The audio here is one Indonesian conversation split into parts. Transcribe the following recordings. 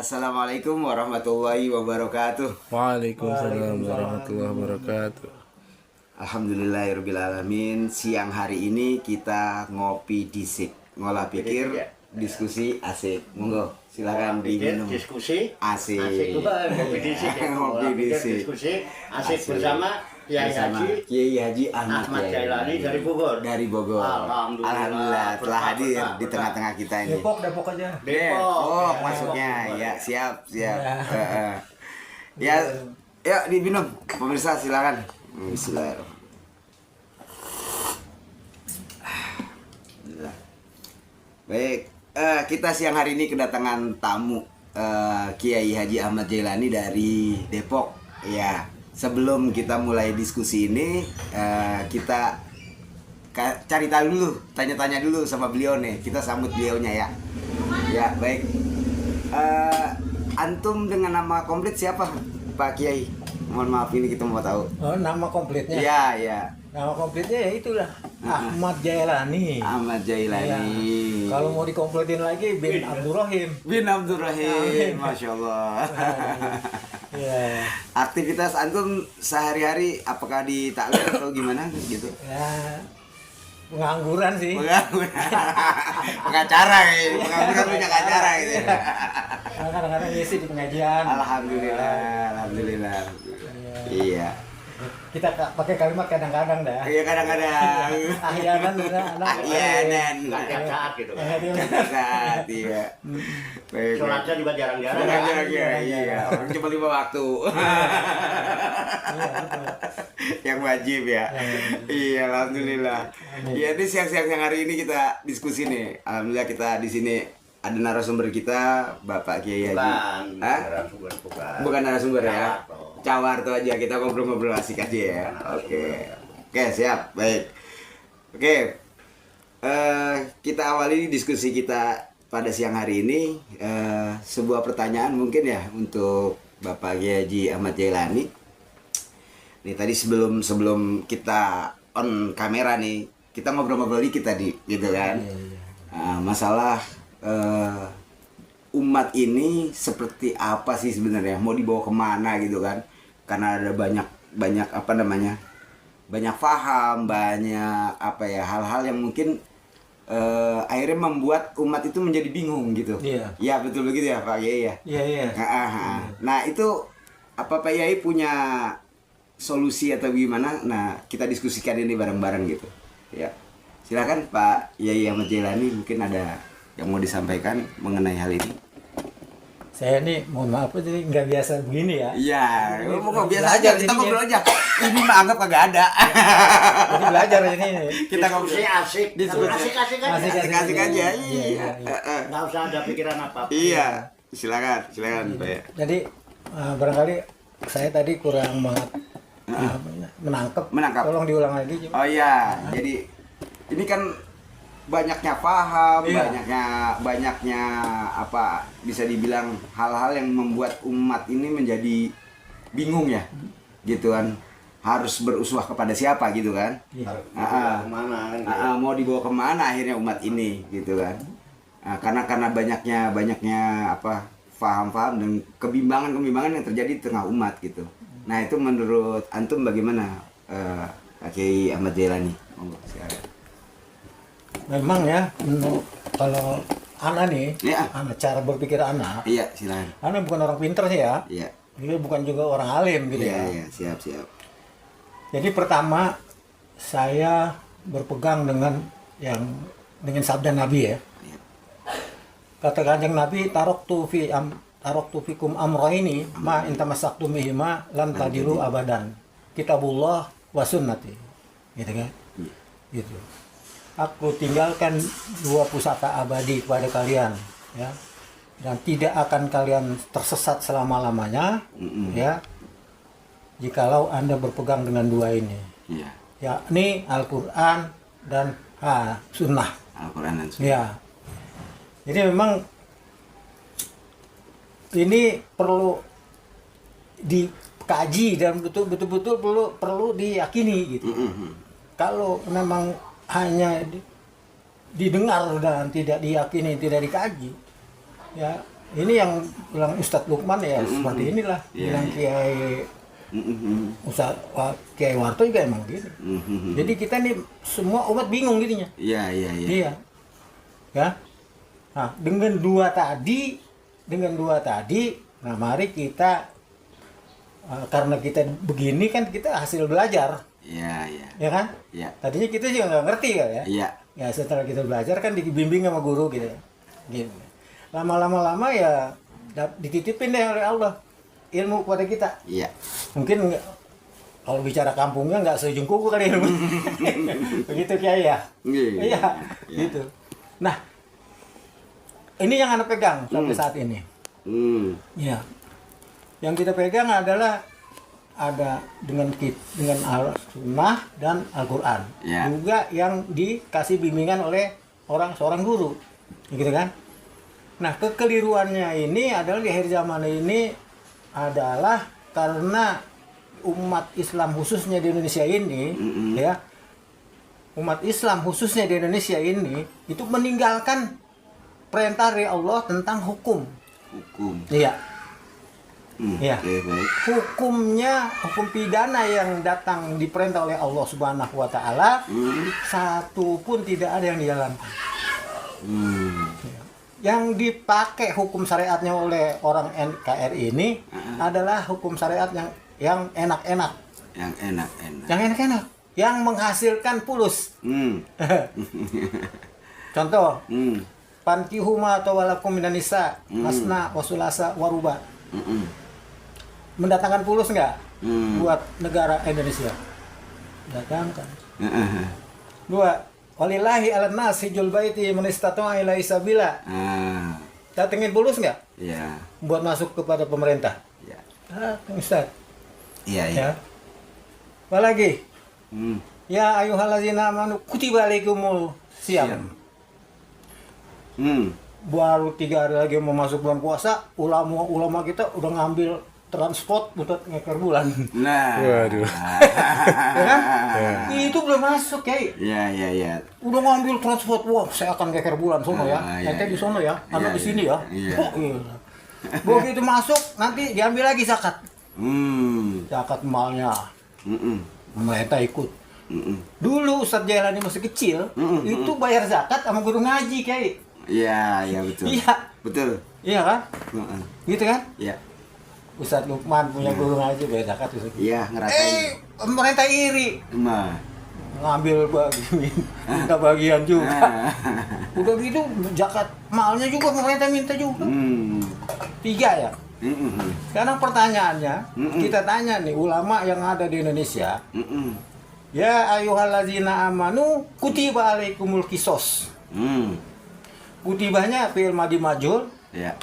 Assalamualaikum warahmatullahi wabarakatuh. Waalaikumsalam warahmatullahi wabarakatuh. Alhamdulillahirrabbilalamin. Siang hari ini kita ngopi disik, ngolah pikir, diskusi asik. Monggo, silakan diminum. Diskusi Asik. Ngopi disik ya. Ngopi disik. Diskusi asik bersama Kiai Haji Ahmad Jailani dari Bogor. Dari Bogor. Alhamdulillah. Telah hadir di tengah-tengah kita ini. Depok aja. Depok masuknya. Ya, siap. Ya, ya diminum. Pemirsa silakan. Bismillahirrahmanirrahim. Baik, kita siang hari ini kedatangan tamu Kiai Haji Ahmad Jailani dari Depok. Ya, sebelum kita mulai diskusi ini, kita cari tahu dulu, tanya-tanya dulu sama beliau nih. Kita sambut beliaunya ya. Ya, baik. Antum dengan nama komplit siapa, Pak Kiai? Mohon maaf ini kita mau tahu. Oh, nama komplitnya? Ya. Nama komplitnya ya itulah, Ahmad Jailani. Ahmad Jailani. Ya. Kalau mau dikompletin lagi bin Abdurrahim. Bin Abdurrahim, Masya Allah. Ya. Aktivitas antum sehari-hari apakah di taklim atau gimana gitu? Ya, pengangguran sih. Pengacara gitu, pengangguran punya acara gitu. Kadang-kadang ngisi di pengajian. Alhamdulillah. Iya. Kita pakai kalimat kadang-kadang dah. Iya kadang-kadang. Ahyanan anak. Ahyanan. Saat gitu. Saat iya. Baik. Sholatnya juga jarang-jarang. Iya. Orang cuma 5 waktu. Yang wajib ya. Iya, alhamdulillah. Iya, ini siang-siang hari ini kita diskusi nih. Alhamdulillah kita di sini ada narasumber kita, Bapak Kiai Haji. Bukan narasumber ya. Cawarto aja, kita ngobrol-ngobrol asik aja ya. Oke, siap, baik. Oke, kita awali diskusi kita pada siang hari ini. Sebuah pertanyaan mungkin ya untuk Bapak Kiai Haji Ahmad Jailani. Nih tadi sebelum kita on kamera nih, kita ngobrol-ngobrol dikit tadi, gitu kan? Masalah umat ini seperti apa sih sebenarnya? Mau dibawa kemana gitu kan? Karena ada banyak apa namanya, banyak paham, banyak apa ya, hal-hal yang mungkin akhirnya membuat umat itu menjadi bingung gitu. Iya. Ya betul begitu ya Pak Yai ya. Iya. Nah itu apa Pak Yai punya solusi atau gimana? Nah kita diskusikan ini bareng-bareng gitu. Ya silakan Pak Yai Ahmad Jailani, mungkin ada yang mau disampaikan mengenai hal ini. Saya nih, mohon maaf jadi nggak biasa begini ya. Iya, mau biasa aja, kita ngobrol aja. Ini mah anggap kagak ada. Jadi belajar ini. Kita ngobrol asik. Asik aja. Asik aja. Iya. Nggak usah ada pikiran apa-apa. Iya, silakan Pak. Jadi barangkali saya tadi kurang menangkap. Tolong diulang lagi. Oh iya, jadi ini kan banyaknya paham, banyaknya apa bisa dibilang hal-hal yang membuat umat ini menjadi bingung ya, gitu kan, harus beruswah kepada siapa gitu kan? Mau dibawa kemana akhirnya umat ini gitu kan? Karena banyaknya apa paham-paham dan kebimbangan yang terjadi di tengah umat gitu. Nah itu menurut antum bagaimana, Pak Kiai Ahmad Jailani? Monggo silakan. Memang ya, kalau anak nih, anak cara berpikir anak. Iya, silakan. Anak bukan orang pintar sih ya. Iya. Dia bukan juga orang alim gitu ya. Iya, siap. Jadi pertama saya berpegang dengan sabda Nabi ya. Iya. Kata Kanjeng Nabi, taroktu fikum amroini ma intamasaktu mihima lam tadilu abadan. Kitabullah wa sunnati. Gitu kan? Gitu. Aku tinggalkan 2 pusaka abadi kepada kalian ya, dan tidak akan kalian tersesat selama-lamanya ya, jikalau Anda berpegang dengan 2 ini yakni Al-Quran dan Sunnah. Al-Quran dan Sunnah. Ya. Jadi memang ini perlu dikaji dan betul-betul perlu diyakini gitu. Kalau memang hanya didengar dan tidak diyakini, tidak dikaji, ya ini yang bilang Ustadz Lukman ya seperti inilah bilang Kiai Ustadz Kiai Warto juga emang gitu. Jadi kita nih semua umat bingung gitunya. Iya. Ya. Nah, dengan dua tadi, nah mari kita karena kita begini kan kita hasil belajar. Iya. Ya kan? Iya. Tadinya kita juga nggak ngerti kan ya. Iya. Ya setelah kita belajar kan dibimbing sama guru gitu. Gitu. Lama-lama ya dititipin deh oleh Allah ilmu kepada kita. Iya. Mungkin kalau bicara kampungnya nggak sejeng kuku kali ilmu. Begitu Kiai ya. Iya. Gitu. Nah, ini yang Anda pegang sampai saat ini. Iya. Yang kita pegang adalah ada dengan Al-Sunnah dan Al-Quran. Ya. Juga yang dikasih bimbingan oleh seorang guru. Gitu kan? Nah, kekeliruannya ini adalah di akhir zaman ini adalah karena umat Islam khususnya di Indonesia ini, ya, umat Islam khususnya di Indonesia ini itu meninggalkan perintah dari Allah tentang hukum. Iya. Iya. Baik. Hukum pidana yang datang diperintah oleh Allah Subhanahu wa taala, satu pun tidak ada yang dijalankan. Yang dipakai hukum syariatnya oleh orang NKRI ini adalah hukum syariat yang enak-enak. Yang enak-enak, yang menghasilkan fulus. Contoh, pankihu ma tawalakum minan nisa masna wasulasa waruba. Mendatangkan fulus nggak buat negara Indonesia? Datangkan. Dua, walillahi 'alan nas hijjul baiti man istata'a ilaihi sabila. Datengin fulus nggak? Iya. Buat masuk kepada pemerintah. Iya. Ustaz. Iya. Ya. Apa lagi? Ya ayyuhallazina amanu kutiba alaikumul siyam. Baru 3 hari lagi mau masuk bulan puasa, ulama kita udah ngambil transport buat ngeker bulan. Nah. Waduh. Ya kan? Itu belum masuk, Kiai. Iya. Udah ngambil transport, wah saya akan ngeker bulan sono ya. Ente di sono ya, anak di sini ya. Iya. Oh, iya. Begitu masuk nanti diambil lagi zakat. Zakat malnya. Pemerintah ikut. Dulu Ustadz Jailani masih kecil, itu bayar zakat sama guru ngaji, Kiai. Iya betul. Iya. Betul. Iya kan? Gitu kan? Iya. Ustadz Lukman punya guru ngaji bayar zakat Ustadz. Iya, ngerasain. Pemerintah iri. Ngambil minta bagian juga. Udah gitu zakat malnya juga pemerintah minta juga. 3 ya. Sekarang pertanyaannya, kita tanya nih ulama yang ada di Indonesia. Ya ayyuhallazina amanu kutiba alaikumul qisos. Kutibahnya fi'il madhi majhul. Iya.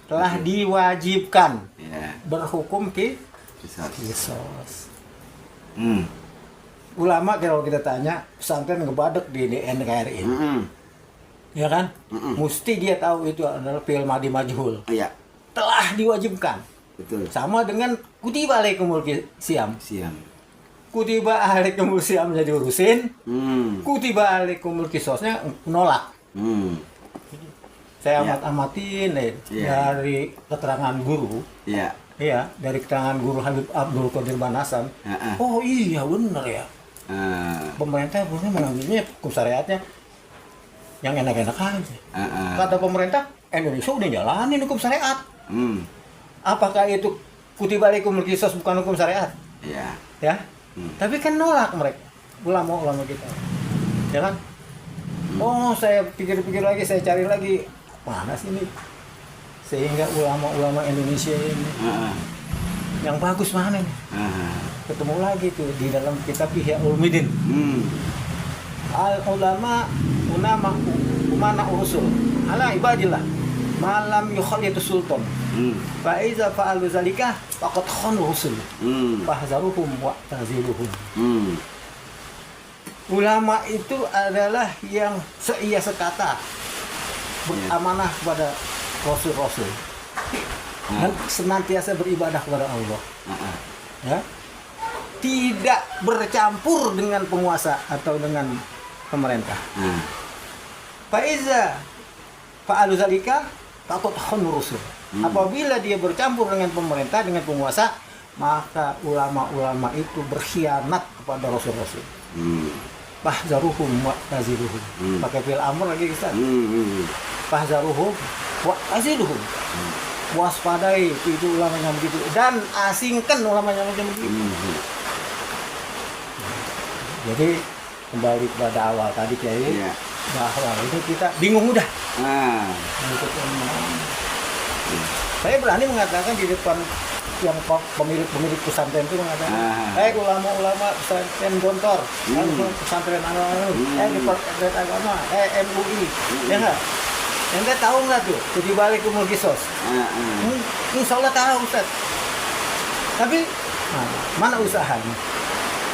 Telah diwajibkan Iya. berhukum qisos. Ulama kalau kita tanya pesantren ngebadek di NKRI. Ya kan? Mesti dia tahu itu adalah fi'il madhi majhul. Iya. Telah diwajibkan. Betul. Sama dengan kutiba alaikumul siyam. Siam. Kutiba alaikumul siyamnya diurusin. Kutiba alaikumul qisosnya menolak. Saya amatin dari keterangan guru. Iya. Iya, dari keterangan guru Habib Abdul Qadir Banasan. Oh iya benar ya. Pemerintah punya mengambilnya hukum syariatnya yang enak-enak aja. Kata pemerintah Indonesia udah jalanin hukum syariat. Apakah itu kutiba alaikumul qisos bukan hukum syariat? Iya. Ya. Tapi kan nolak mereka, ulama-ulama kita. Ya kan? Oh, saya pikir-pikir lagi, saya cari lagi. Mana sih ini? Sehingga ulama-ulama Indonesia ini yang bagus mana nih? Ketemu lagi tuh di dalam kitab Ihya Ulumuddin. Al-ulama umana urusul ala ibadillah malam yukhalitu sultan. Fa iza fa'alu zalika faqad khanu rusul. Fahzaruhum wa taziluhum. Ulama itu adalah yang seia sekata beramanah kepada rasul-rasul dan senantiasa beribadah kepada Allah. Ya, tidak bercampur dengan penguasa atau dengan pemerintah. Faiza fa'alu zalika takut Rasul. Apabila dia bercampur dengan pemerintah, dengan penguasa, maka ulama-ulama itu berkhianat kepada Rasul-Rasul. Fahzaruhum wa'taziluhum. Pakai fil amr lagi Ustaz. Fahzaruhum wa'taziluhum. Waspadai itu ulamanya begitu dan asingkan ulamanya macam begitu. Jadi kembali kepada awal tadi Kiai, bahwa ini kita bingung udah. Saya berani mengatakan di depan yang pemilik pesantren itu mengatakan, ulama-ulama pesantren Gontor, pesantren di pesantren agama, MUI, ya nggak? Anda tahu nggak tuh? Di balik umur kisos. Insya Allah tahu Ustaz. Tapi mana usahanya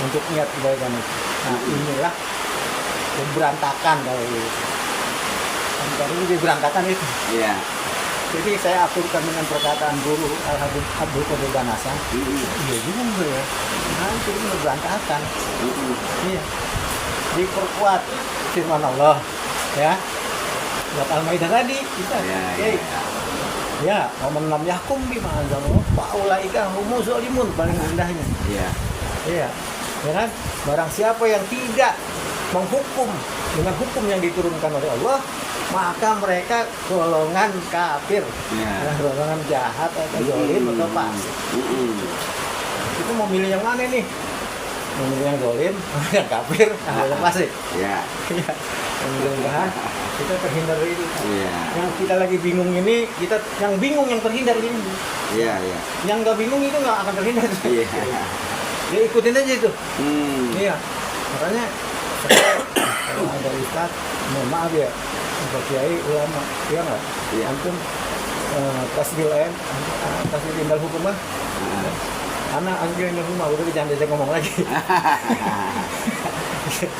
untuk niat kebaikan itu? Nah inilah berantakan dari ini berantakan itu. Iya. Jadi saya aturkan dengan perkataan guru Al-Habib Abdul Qadir Ganasa. Iya juga ya. Nanti ini berantakan. Iya. Diperkuat firman Allah, ya. Buat Al-Maidah tadi kita. Ya, nomor 6 yakum bima anzalallah faulaika humuz zalimun paling rendahnya. Iya. Iya. Ya kan? Barang siapa yang tidak menghukum dengan hukum yang diturunkan oleh Allah, maka mereka golongan kafir, golongan jahat atau zalim atau fasik. Itu mau milih yang mana nih? Mau milih yang zalim, yang kafir, yang fasik? Iya. Mudah-mudahan kita terhindar dari itu. Yang kita lagi bingung ini, kita yang bingung yang terhindar ini. Iya. Yang nggak bingung itu nggak akan terhindar. Iya. Ya ikutin aja itu. Iya. Makanya kalau ada ustaz, mohon maaf ya, untuk kiai ulama, iya nggak? Iya. Antum tasbil indal hukumah. Anak anjir indal hukumah, udah jangan diajak ngomong lagi.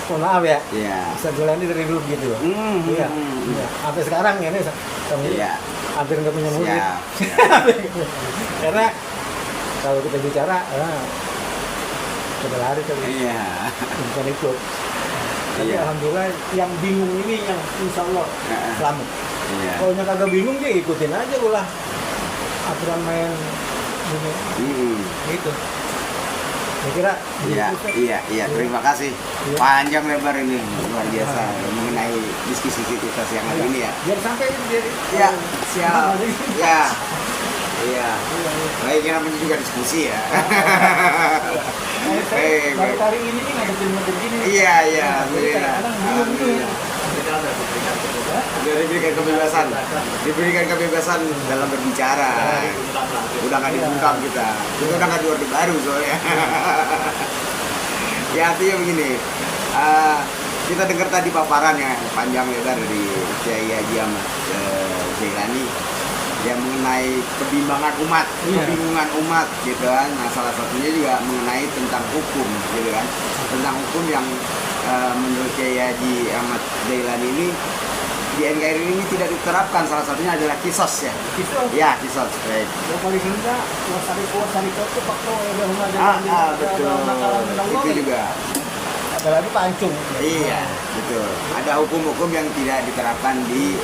Mohon maaf ya. Iya. Ustaz Julandi dari dulu gitu. Iya. Sampai sekarang ya nih, hampir nggak punya murid. Karena kalau kita bicara, sudah lari kali. Iya. Bukan ikut. Tapi alhamdulillah yang bingung ini yang insya Allah selamat. Kalau yang kagak bingung dia ikutin aja ulah aturan main ini. Gitu. Saya kira. Iya. Terima kasih. Panjang lebar ini luar biasa mengenai diskusi kita siang hari ini ya. Biar sampai dia. Iya. Siap. Iya. Baik, kita juga diskusi ya. Baru kali ini nih ngadepin begini. Iya. Diberikan kebebasan dalam berbicara. Udah nggak dibungkam kita. Itu udah nggak di orde baru soalnya. Ya artinya begini. Kita dengar tadi paparannya panjang lebar dari Kiai Haji Ahmad Jailani yang mengenai kebimbangan umat, kebingungan umat gitu kan. Nah salah satunya juga mengenai tentang hukum gitu kan, tentang hukum yang menurut Kiai Haji Ahmad Jailani ini di NKRI ini tidak diterapkan. Salah satunya adalah kisos ya. Kisos. Baik. Yang paling indah kuasari itu faktor betul. Itu juga. Ada lagi pancung. Iya, betul. Ada hukum-hukum yang tidak diterapkan di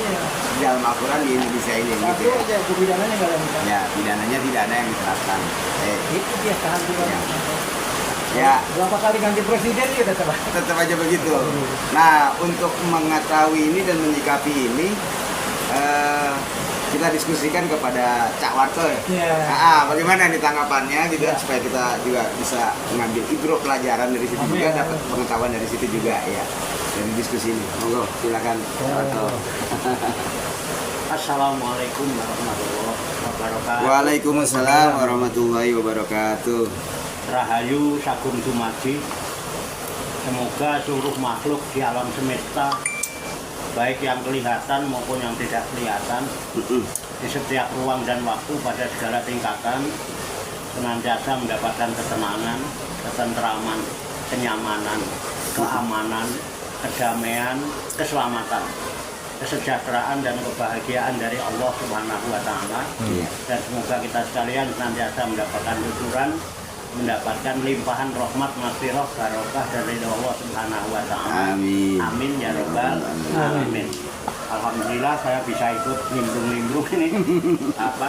dalam Al-Quran di Indonesia ini. Gitu ya. Pidananya nggak ada. Ya, pidananya tidak ada yang diterapkan. Itu dia kehancuran. Ya. Berapa kali ganti presiden dia tetap aja begitu. Nah, untuk mengetahui ini dan menyikapi ini, kita diskusikan kepada Cak Warto ya. Bagaimana nih tanggapannya gitu supaya kita juga bisa mengambil ibro pelajaran dari situ juga, dapat pengetahuan dari situ juga ya. Dari diskusi ini. Monggo, silakan Cak Warto. Assalamualaikum warahmatullahi wabarakatuh. Waalaikumsalam warahmatullahi wabarakatuh. Rahayu sagung dumadi. Semoga seluruh makhluk di alam semesta, baik yang kelihatan maupun yang tidak kelihatan, di setiap ruang dan waktu pada segala tingkatan, senantiasa mendapatkan ketenangan, ketentraman, kenyamanan, keamanan, kedamaian, keselamatan, kesejahteraan dan kebahagiaan dari Allah Subhanahu wa Ta'ala. Dan semoga kita sekalian senantiasa mendapatkan luhuran, mendapatkan limpahan rahmat, maghfirah, barokah dari Allah Subhanahu wa Ta'ala. Amin ya rabbal alamin. Alhamdulillah saya bisa ikut nimbrung-nimbrung ini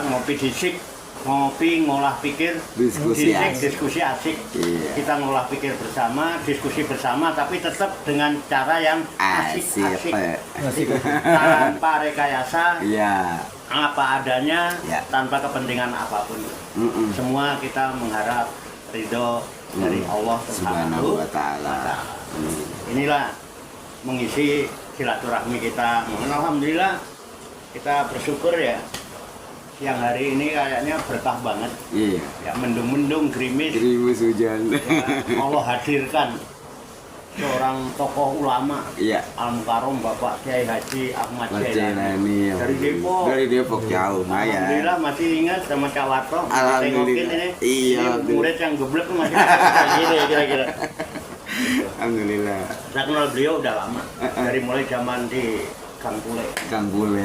ngopi disik, ngopi ngolah pikir, Diskusi asik. diskusi asik. Iya. Kita ngolah pikir bersama, diskusi bersama, tapi tetap dengan cara yang asik-asik, tanpa rekayasa, Iya. apa adanya, Ya. tanpa kepentingan apapun. Semua kita mengharap ridho dari Allah Subhanahu wa ta'ala. Inilah mengisi silaturahmi kita. Alhamdulillah kita bersyukur ya. Siang hari ini kayaknya berkah banget. Iya. Ya mendung-mendung, gerimis. Gerimis hujan. Ya, Allah hadirkan seorang tokoh ulama, Iya. Al-Mukarram Bapak Kiai Haji Ahmad Jailani. Jailani dari Depok. Dari Depok jauh, ya. Alhamdulillah masih ingat sama Cak Warto. Alhamdulillah. Tengokin ini. Iya, Ini murid yang geblek masih ada kira-kira. Alhamdulillah. Saya kenal beliau udah lama. Dari mulai zaman di Gang Pule. Kang Bule.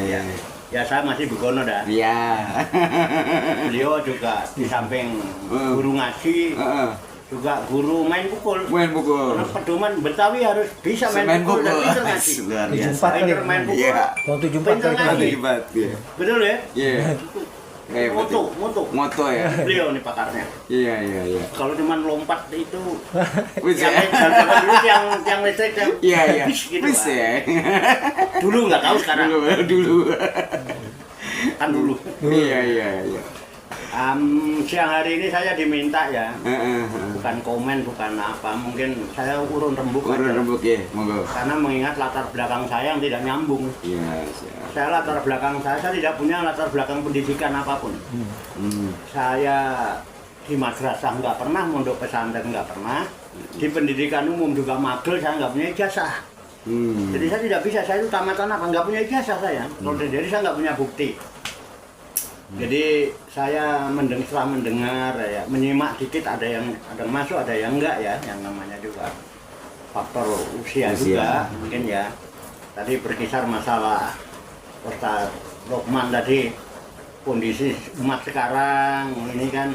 Ya saya masih begono dah. Iya. Beliau juga di samping guru ngaji, juga guru main pukul. Main pukul. Karena pedoman Betawi harus bisa main pukul dan pinter ngaji. Luar biasa. 74 kali. Pinter main pukul. Iya. Tahun 74 Pinter kali. ngaji. Hebat, iya. Betul ya? Iya. Moto. Moto ya. Beliau nih pakarnya. Iya. Kalau cuma lompat itu Wis yang ya. zaman dulu yang listrik yang Iya. wis gitu Wis lah. ya. Dulu nggak tahu sekarang. Dulu. Kan dulu. Iya. Siang hari ini saya diminta ya, Heeh. bukan komen, bukan apa, mungkin saya urun rembuk Urun aja. rembuk ya, monggo. Karena mengingat latar belakang saya yang tidak nyambung. Iya, siap. Saya latar belakang saya tidak punya latar belakang pendidikan apapun. Saya di madrasah nggak pernah, mondok pesantren nggak pernah, di pendidikan umum juga magel saya nggak punya ijazah. Jadi saya tidak bisa, saya itu tamatan apa, nggak punya ijazah saya. Jadi saya nggak punya bukti. Jadi saya setelah mendengar ya, menyimak dikit, ada yang masuk, ada yang enggak ya, yang namanya juga faktor usia juga mungkin ya. Tadi berkisar masalah Ustaz Lokman tadi, kondisi umat sekarang ini kan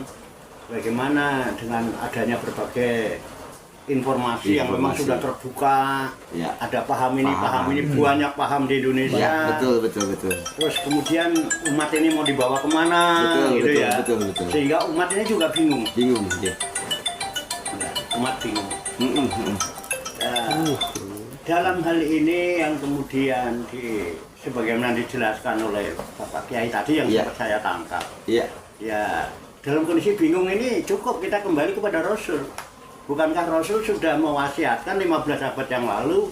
bagaimana dengan adanya berbagai informasi yang memang sudah terbuka, Ya. ada paham ini, banyak paham di Indonesia. Ya, betul. Terus kemudian umat ini mau dibawa kemana, gitu ya. Betul. Sehingga umat ini juga bingung. Bingung dia. Umat bingung. Dalam hal ini yang kemudian sebagaimana dijelaskan oleh Bapak Kiai tadi yang sempat saya tangkap. Iya. Ya, dalam kondisi bingung ini cukup kita kembali kepada Rasul. Bukankah Rasul sudah mewasiatkan 15 abad yang lalu,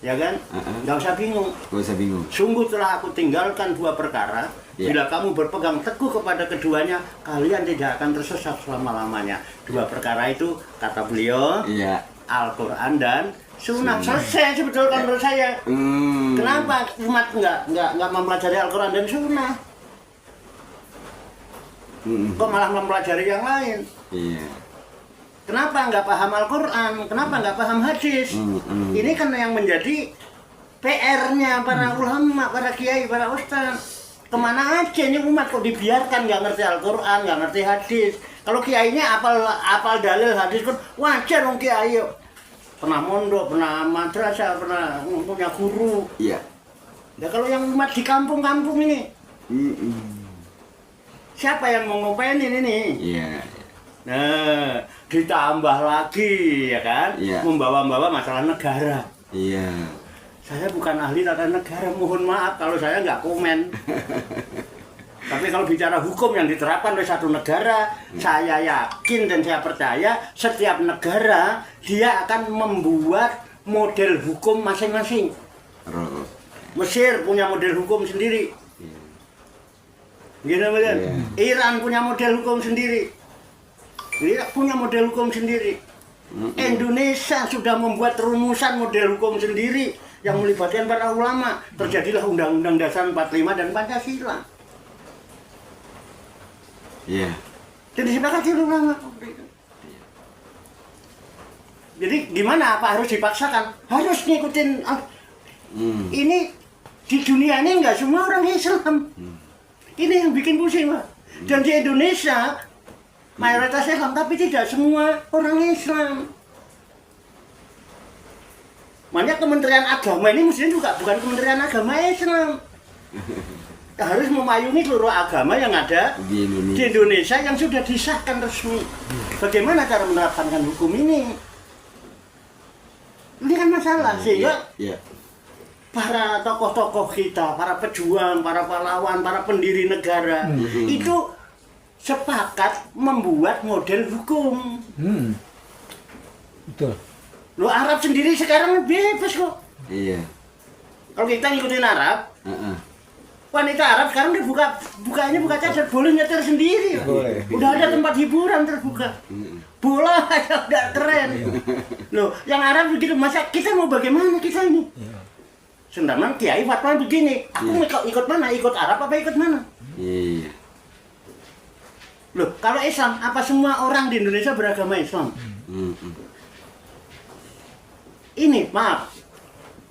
ya kan? Nggak usah bingung. Gak usah bingung. Sungguh telah aku tinggalkan dua perkara. Bila kamu berpegang teguh kepada keduanya, kalian tidak akan tersesat selama-lamanya. Dua perkara itu, kata beliau, Iya. Al-Quran dan Sunnah. Selesai sebetulnya menurut saya. Kenapa umat nggak mempelajari Al-Quran dan Sunnah? Kok malah mempelajari yang lain? Iya. Kenapa nggak paham Al-Quran? Kenapa nggak paham hadis? Ini kan yang menjadi PR-nya para ulama, para kiai, para ustaz. Kemana aja ini umat kok dibiarkan nggak ngerti Al-Quran, nggak ngerti hadis. Kalau kiainya apal dalil hadis pun wajar dong kiai. Pernah mondok, pernah madrasah, pernah punya guru. Iya. Ya kalau yang umat di kampung-kampung ini, siapa yang mau ngopenin ini? Iya. Nah, ditambah lagi ya kan, Iya. membawa-bawa masalah negara. Iya. Saya bukan ahli tata negara, mohon maaf kalau saya nggak komen. Tapi kalau bicara hukum yang diterapkan oleh satu negara, saya yakin dan saya percaya setiap negara dia akan membuat model hukum masing-masing. Mesir punya model hukum sendiri. Gini betul. Iran punya model hukum sendiri. Irak punya model hukum sendiri. Indonesia sudah membuat rumusan model hukum sendiri yang melibatkan para ulama. Terjadilah Undang-Undang Dasar 45 dan Pancasila. Iya. Jadi disepakati ulama. Jadi gimana? Apa harus dipaksakan? Harus ngikutin. Ini di dunia ini nggak semua orang Islam. Ini yang bikin pusing, Pak. Dan di Indonesia mayoritas Islam, tapi tidak semua orang Islam. Makanya Kementerian Agama ini mestinya juga bukan Kementerian Agama Islam. Harus memayungi seluruh agama yang ada di Indonesia yang sudah disahkan resmi. Bagaimana cara menerapkan hukum ini? Ini kan masalah sehingga para tokoh-tokoh kita, para pejuang, para pahlawan, para pendiri negara itu sepakat membuat model hukum. Betul. Lo Arab sendiri sekarang bebas kok. Iya. Kalau kita ngikutin Arab, wanita Arab sekarang udah buka cadar, boleh nyetir sendiri. Boleh. Udah ada tempat hiburan terbuka. Bola aja udah keren. Loh, yang Arab begitu, masa kita mau bagaimana kita ini? Sedangkan kiai fatwa begini, aku mau ikut mana? Ikut Arab apa ikut mana? Iya. Loh, kalau Islam, apa semua orang di Indonesia beragama Islam? Ini, maaf,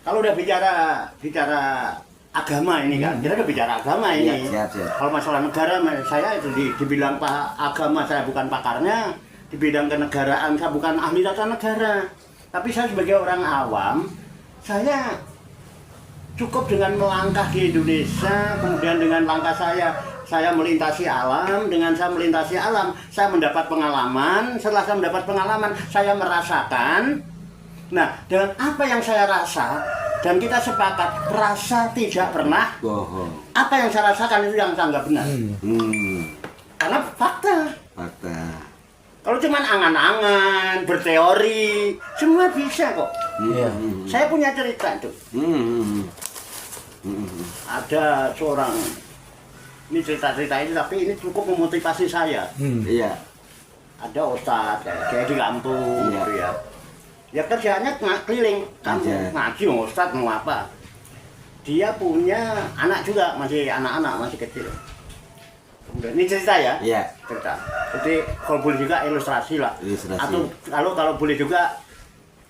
kalau udah bicara agama ini kan, kita udah bicara agama ini. Siap. Kalau masalah negara, saya itu dibilang pak agama, saya bukan pakarnya. Di bidang kenegaraan, saya bukan ahli tata negara. Tapi saya sebagai orang awam, saya cukup dengan melangkah di Indonesia, kemudian dengan langkah saya melintasi alam. Dengan saya melintasi alam, saya mendapat pengalaman. Setelah saya mendapat pengalaman, saya merasakan. Nah, dengan apa yang saya rasa, dan kita sepakat, rasa tidak pernah bohong. Apa yang saya rasakan itu yang saya nggak benar. Karena fakta. Kalau cuman angan-angan, berteori, semua bisa kok. Saya punya cerita tuh. Ada seorang, ini cerita-cerita ini, tapi ini cukup memotivasi saya. Iya. Ada ustadz kayak di kampung gitu ya. Ya kerjanya keliling kampung, ngaji mau ustadz mau apa. Dia punya anak juga, masih anak-anak, masih kecil. Kemudian ini cerita ya, cerita. Jadi kalau boleh juga ilustrasi lah. Atau kalau boleh juga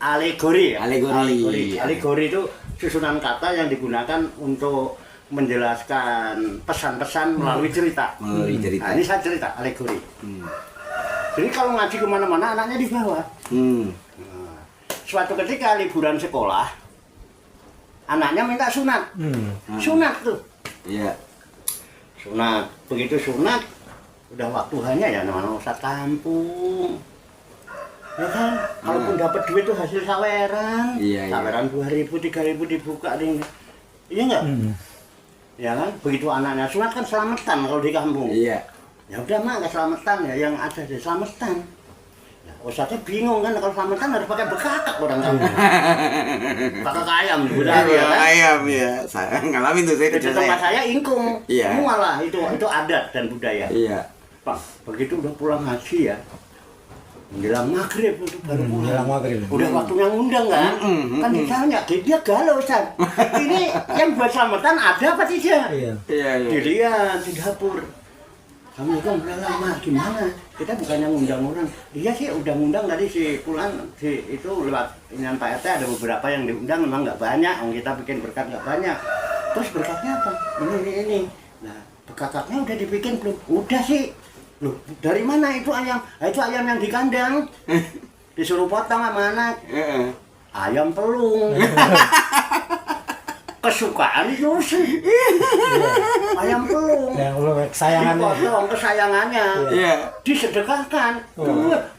alegori ya. Alegori itu susunan kata yang digunakan untuk menjelaskan pesan-pesan melalui cerita. Nah, ini saya cerita alegori. Jadi kalau ngaji kemana-mana anaknya dibawa. Suatu ketika liburan sekolah, anaknya minta sunat. Sunat tuh. Iya. Sunat, begitu sunat, udah waktunya ya namanya ustadz kampung. Ya kan, kalaupun dapat duit tuh hasil saweran. Saweran 2.000, 3.000 dibuka nih. Iya enggak? Ya kan, begitu anaknya sunat kan selamatan kalau di kampung. Iya. Ya udah mah nggak selamatan ya, yang ada di selamatan. Ustadznya bingung kan, kalau selamatan harus pakai bekakak orang kampung. Bekakak ayam budaya kan? Ayam ya, saya ngalamin tuh saya Di tempat saya ingkung, semua lah itu adat dan budaya. Iya. Pak, begitu udah pulang ngaji ya, menjelang maghrib itu baru pulang. Menjelang maghrib. Udah waktunya ngundang kan? Kan ditanya, dia galau Ustaz. Ini yang buat selamatan ada apa tidak? Iya. Dilihat di dapur. Assalamualaikum, lama gimana? Kita bukannya ngundang orang. Iya sih udah ngundang tadi si Pulan itu lewat inian Pak RT ada beberapa yang diundang, memang nggak banyak. Kita bikin berkat nggak banyak. Terus berkatnya apa? Ini. Nah, bekakaknya udah dibikin belum? Udah sih. Loh, dari mana itu ayam? Itu ayam yang di kandang. Disuruh potong sama anak. Ayam pelung. Kesukaan itu sih. Ayam pelung. Kesayangannya. Dipotong kesayangannya. Disedekahkan.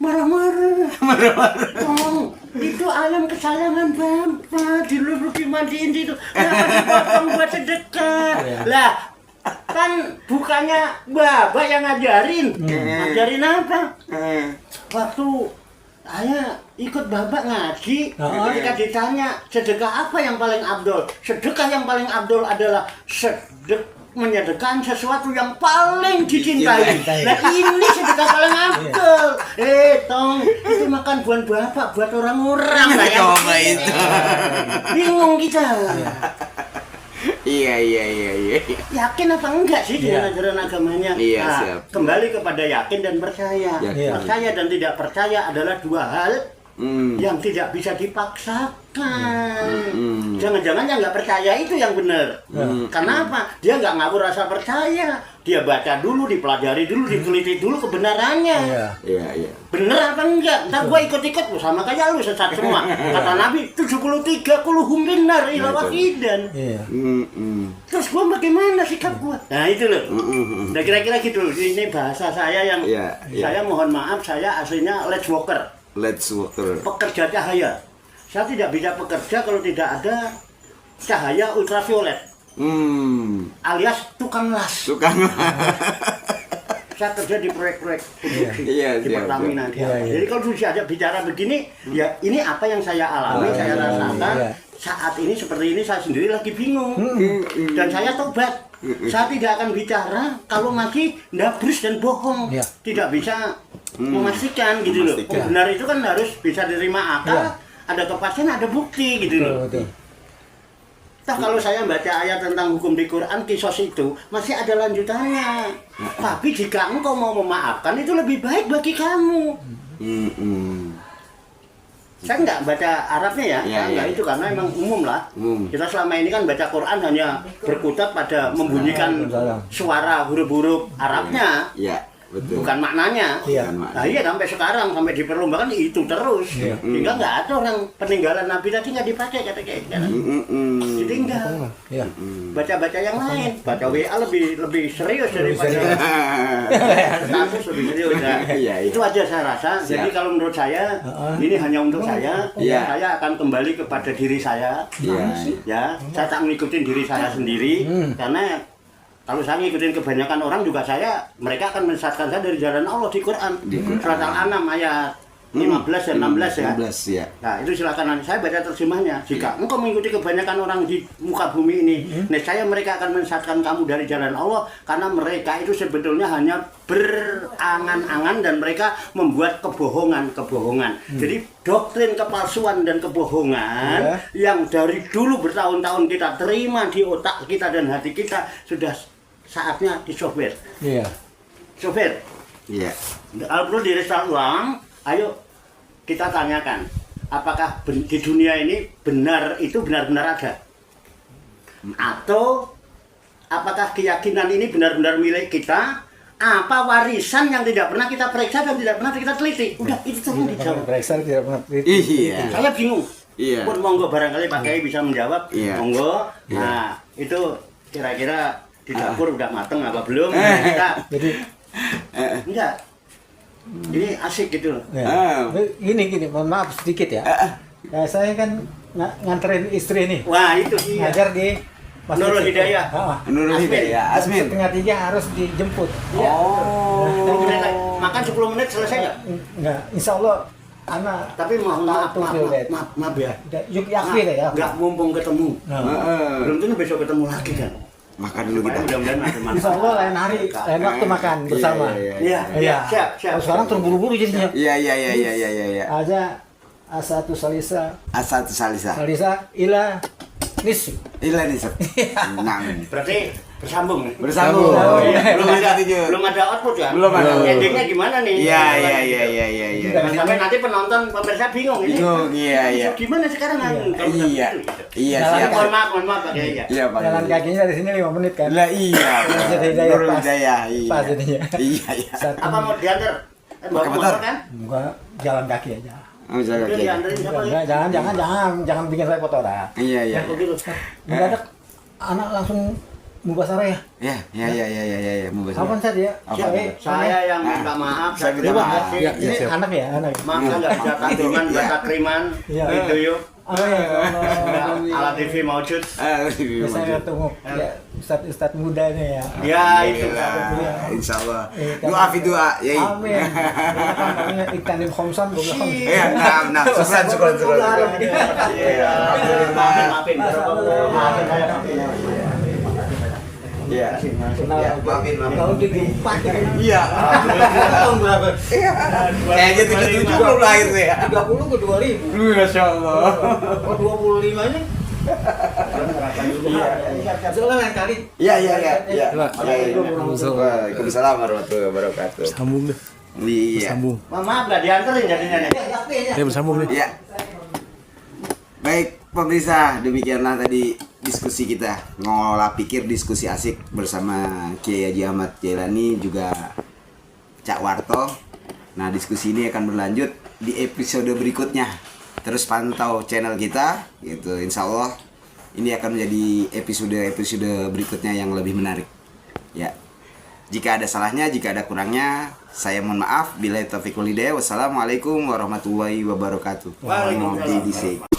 Marah-marah. Itu ayam kesayangan Bapak. Dulu dimandiin itu. Kenapa dipotong buat sedekah? Lah, kan bukannya Bapak yang ngajarin. Ngajarin apa? Waktu saya ikut Bapak ngaji, ketika ditanya sedekah apa yang paling abdol, sedekah yang paling abdol adalah menyedekahkan sesuatu yang paling dicintai. Nah ini sedekah paling abdol. Tong, itu makan buah Bapak buat orang-orang. Coba itu. Bingung kita. Iya. Yakin apa enggak sih dengan ajaran agamanya? Iya, nah, siap. kembali kepada yakin dan percaya. Percaya dan tidak percaya adalah dua hal yang tidak bisa dipaksakan. Jangan-jangan yang nggak percaya itu yang benar. Karena apa? Dia nggak ngaku rasa percaya. Dia baca dulu, dipelajari dulu, diteliti dulu kebenarannya. Iya. Bener apa enggak? Ntar gua ikut-ikut sama kayak lu sesat semua. Kata Nabi 73 kuluhum binar ila wahidan. Iya. Terus gua bagaimana sikap gua? Nah itu loh. Nah kira-kira gitu. Ini bahasa saya yang saya mohon maaf, saya aslinya let's walker. Let's walker. Pekerja cahaya. Saya tidak bisa bekerja kalau tidak ada cahaya ultraviolet. Alias tukang las. Saya kerja di proyek-proyek produksi di Pertamina. Jadi kalau sudah ada bicara begini, ya ini apa yang saya alami, saya rasakan. Saat ini seperti ini saya sendiri lagi bingung. Dan saya tobat. Saya tidak akan bicara kalau masih ndabrus dan bohong. Tidak bisa memastikan gitu loh. Benar itu kan harus bisa diterima akal, ada kepastian, ada bukti gitu loh. Nah, kalau saya baca ayat tentang hukum di Quran, kisos itu masih ada lanjutannya. Tapi jika engkau mau memaafkan, itu lebih baik bagi kamu. Saya nggak baca Arabnya ya, nggak itu karena emang umum lah. Kita selama ini kan baca Quran hanya berkutat pada membunyikan suara huruf-huruf Arabnya. Betul. Bukan maknanya. Nah iya sampai sekarang, sampai diperlombakan itu terus. Sehingga nggak ada orang peninggalan Nabi tadi nggak dipakai kata kayak gitu. Ditinggal. Baca-baca yang lain, baca WA lebih serius daripada status lebih serius. Itu aja saya rasa. Jadi kalau menurut saya ini hanya untuk saya. Saya akan kembali kepada diri saya. Ya, saya tak ngikutin diri saya sendiri karena kalau saya ngikutin kebanyakan orang juga mereka akan menyesatkan saya dari jalan Allah di Quran. Surat Al-An'am ayat 15 dan 16 ya. Nah itu silakan saya baca terjemahnya. Jika engkau mengikuti kebanyakan orang di muka bumi ini, niscaya mereka akan menyesatkan kamu dari jalan Allah karena mereka itu sebetulnya hanya berangan-angan dan mereka membuat kebohongan. Jadi doktrin kepalsuan dan kebohongan yang dari dulu bertahun-tahun kita terima di otak kita dan hati kita sudah saatnya disoftware. Software. Kalau perlu direstart ulang, ayo kita tanyakan, apakah di dunia ini benar-benar ada? Atau apakah keyakinan ini benar-benar milik kita? Apa warisan yang tidak pernah kita periksa dan tidak pernah kita teliti? Udah, itu semua dijawab. Periksa tidak pernah teliti. Saya bingung. Pun monggo barangkali Pak Kiai bisa menjawab. Monggo. Nah, itu kira-kira di dapur udah mateng apa belum? Jadi enggak. Ini asik gitu loh. Gini, mohon maaf sedikit ya. Saya kan nganterin istri nih. Wah, itu ngajar di Nurul Hidayah. Nurul Hidayah. Asmin. Setengah 3 harus dijemput. Makan 10 menit selesai nggak? Enggak, insya Allah anak. Tapi maaf ya. Yuk yakfi deh ya. Nggak mumpung ketemu. Belum tentu besok ketemu lagi kan. Makan dulu kita. Mudah-mudahan ada manfaat. Insya Allah lain hari, lain waktu makan bersama. Iya. Siap. Sekarang terburu-buru jadinya. Iya. Aja asatu salisa. Salisa ila nisf. Ila nisf. Berarti bersambung nih. Bersambung. Belum ada output ya? Belum ada. Endingnya gimana nih? Iya. Sampai nanti penonton pemirsa bingung ini. Iya. Gimana sekarang? Iya. Mohon maaf Pak Kiai. Iya, Pak. Jalan kakinya dari sini 5 menit kan? Lah iya. Nurul Hidayah. Pas jadinya. Iya. Apa mau diantar? Bawa motor kan? Enggak, jalan kaki aja. Jalan kaki. Enggak, jangan bikin repot orang. Iya. Mendadak anak langsung mubasarah ya? Iya, mubasarah. Kapan saja ya? Saya yang minta maaf. Saya minta maaf. Ini anak ya, anak. Maaf saya nggak bisa tantungan, nggak takriman. Itu yuk. Ala TV maujud. Saya ketemu ya ustadz muda nih ya. Ya itu. Insya Allah. Doa. Ya. Amin. Iktanim khomsan boleh khomsan. Iya, nah. Syukran. Maafin. Iya. Maafin. Kalau digempat Iya. tahun berapa? Kayaknya 77 belum lahir tuh ya. 30 ke 2000. Masya Allah. Oh 25 ini? Soalnya lain kali. Iya. Waalaikumsalam warahmatullahi wabarakatuh. Sambung deh. Iya. Sambung. Maaf nggak dianterin jadinya nih. Ya bersambung nih. Ya. Baik, pemirsa, demikianlah tadi diskusi kita. Ngolah pikir diskusi asik bersama Kiai Haji Ahmad Jailani juga Cak Warto. Nah, diskusi ini akan berlanjut di episode berikutnya. Terus pantau channel kita gitu. Insya Allah ini akan menjadi episode berikutnya yang lebih menarik. Ya. Jika ada salahnya, jika ada kurangnya, saya mohon maaf. Billahi taufiq wal hidayah. Wassalamualaikum warahmatullahi wabarakatuh. Waalaikumsalam.